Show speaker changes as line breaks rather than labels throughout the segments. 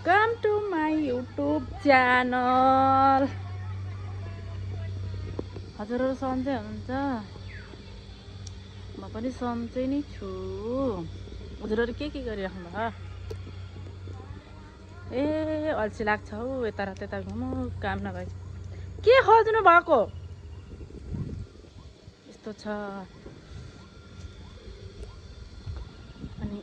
Welcome to my YouTube channel. हजुरहरू सन्चै हुनुहुन्छ? म पनि सन्चै नै छु। हजुरहरू के गरिराख्नु भयो? ए अल्छी लाग्छ हौ, यता र त्यता घुमु काम नभए। के खोज्नु भएको? यस्तो छ। अनि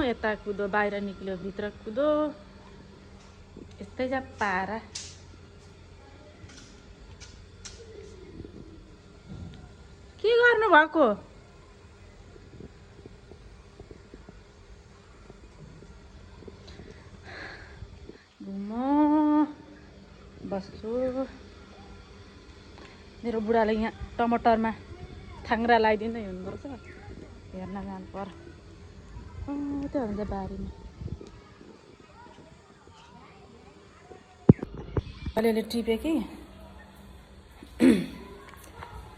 यता कुदो, बाहिर निक्ल्यो भित्र कुदो, यस्तै जा पारा। के गर्नु भएको? घुमो बस्छु। मेरो बुढाले यहाँ टमाटरमा थाङ्रा लगाइदिँदै हुनुहुँदो रहेछ, हेर्न जानु पर्यो। त्यो हुन्छ बारीमा अलिअलि टिपेँ कि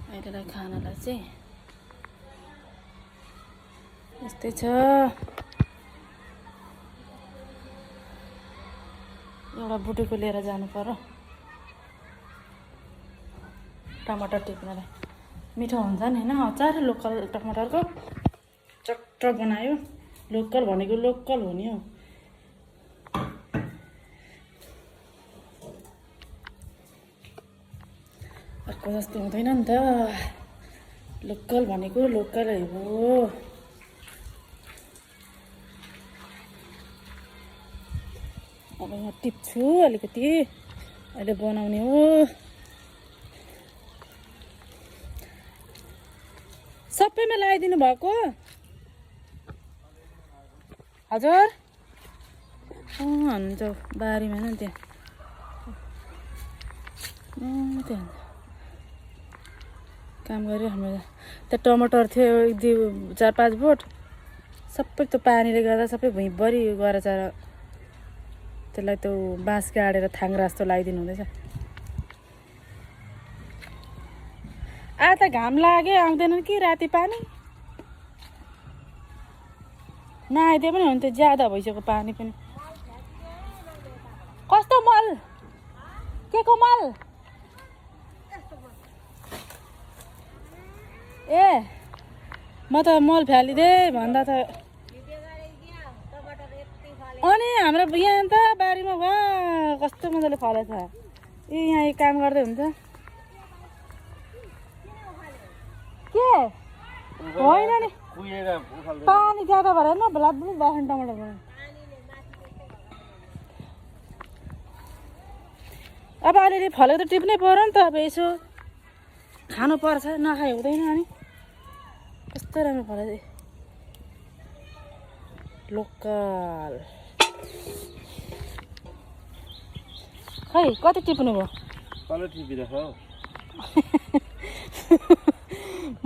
अहिलेलाई खानालाई चाहिँ यस्तै छ। एउटा बुटेको लिएर जानु पर्यो टमाटर टिप्नलाई। मिठो हुन्छ नि होइन अचार, लोकल टमाटरको चट्ट बनायो। लोकल भनेको लोकल हो नि हौ। अर्को जस्तो हुँदैन नि त, लोकल भनेको लोकलै हो। अब म टिप्छु अलिकति, अहिले बनाउने हो। सबैमा लगाइदिनु भएको हजुर? हुन्छ बारीमा न त्यहाँ। त्यहाँ काम गरिरहनु। त्यहाँ टमाटर थियो 4-5 बोट, सबै त्यो पानीले गर्दा सबै भुइँभरि गएर चाहिँ त्यसलाई त्यो बाँस गाडेर थाङ्रा जस्तो लगाइदिनु हुँदैछ। आज त घाम लाग्यो, आउँदैनन् कि राति पानी नआइदिए पनि हुन्थ्यो, ज्यादा भइसक्यो पानी पनि। कस्तो मल? के को मल? ए म त मल फ्यालिदे भन्दा त। अनि हाम्रो यहाँ त बारीमा वा कस्तो मजाले फलेछ। ए यहाँ काम गर्दै हुन्छ के होइन नि, पानी ज्यादा भएर न भलाद्दु बाख्नु टमाटर भयो। अब अलिअलि फलेको त टिप्नै पर्यो नि त। अब यसो खानु पर्छ, नखाए हुँदैन। अनि कस्तो राम्रो फलेछ लोकल। खै कति टिप्नु भयो?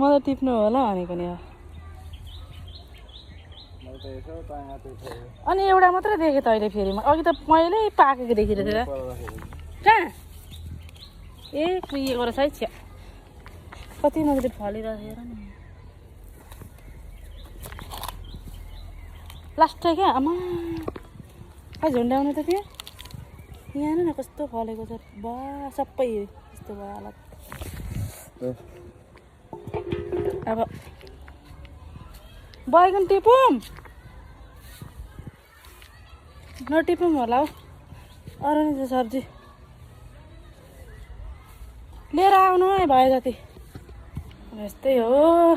म त टिप्नु होला भनेको नि। अनि एउटा मात्रै देखेँ त अहिले फेरि। अघि त पहिल्यै पाकेको देखिरहेको थियो कहाँ? ए कुहिएको रहेछ है। छ्या कति मजाले फलिरहेको हेर नि। लास्टै क्या आमा, खै झुन्ड्याउनु त थियो। यहाँ न कस्तो फलेको छ बा, सबै यस्तो भयो हालत। अब बैगन टिपौँ नटिपौँ होला हौ। अरू नि सब्जी लिएर आउनु है भयो जति। यस्तै हो।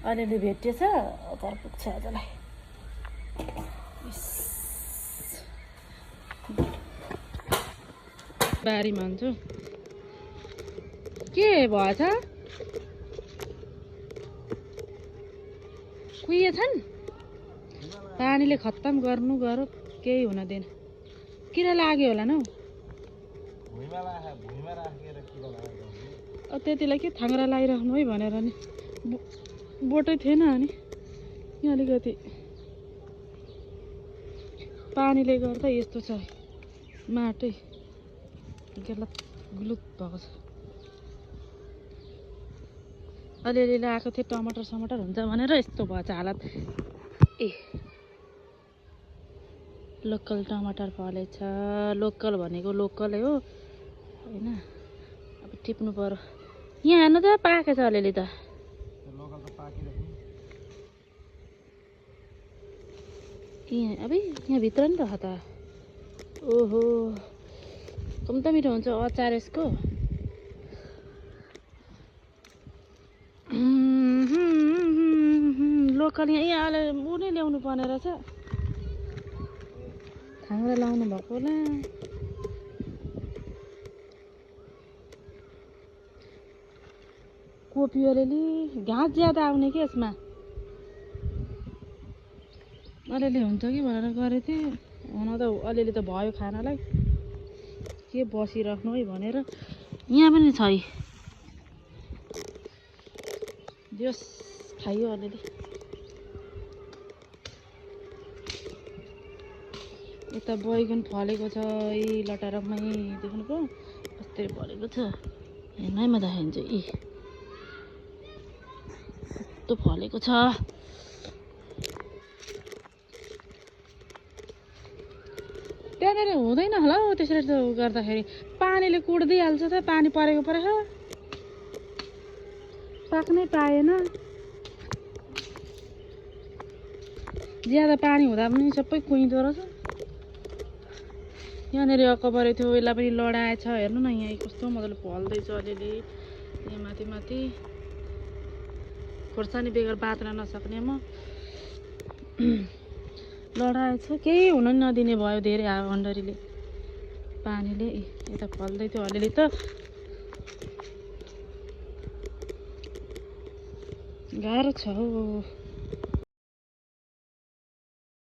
अलिअलि भेटिएछ, अचार पुग्छ आजलाई। बारीमा हुन्छु। के भएछ? कुहिएछन्? पानीले खत्तम गर्नु गरो, केही हुन दिएन। किरा लाग्यो होला न हौ। त्यतिलाई के थाङ्रा लगाइराख्नु है भनेर नि बोटै थिएन। अनि यहाँ अलिकति पानीले गर्दा यस्तो छ, माटै गलत गुलुत भएको छ। अलिअलि लगाएको थिएँ टमाटर समटर हुन्छ भनेर यस्तो भएछ हालत ए लोकल टमाटर फलेछ लोकल भनेको लोकलै हो होइन अब टिप्नु पर्यो यहाँ हेर्नु त पाकेछ अलिअलि त अब यहाँभित्र नि रह त ओहो कम त मिठो हुन्छ अचार यसको लोकल यहाँ अहिले ऊ नै ल्याउनु पर्ने रहेछ थाङ्रा लाउनु भएको होला कोपी अलिअलि घाँस ज्यादा आउने कि यसमा अलिअलि हुन्छ कि भनेर गरेको थिएँ हुन त अलिअलि त भयो खानालाई के बसिराख्नु है भनेर यहाँ पनि छ है दियोस् खाइयो अलिअलि यता बैगुन फलेको छ यी लटारमै देख्नु पो कस्तै फलेको छ हेर्नै म देखाइदिन्छु यी कस्तो फलेको छ त्यहाँनिर हुँदैन होला हौ त्यसरी त गर्दाखेरि पानीले कुट्दिहाल्छ त पानी परेको परेछ पाक्नै पाएन ज्यादा पानी हुँदा पनि सबै कुहिँदो रहेछ यहाँनिर अकबरे थियो यसलाई पनि लडाएछ हेर्नु न यहाँ कस्तो मजाले फल्दैछ अलिअलि यहाँ माथि माथि खोर्सानी बेगर बाँच्न नसक्ने म लडाएछ केही हुन नदिने भयो धेरै हावान्डरीले पानीले यता फल्दै थियो अलिअलि त गाह्रो छ हौ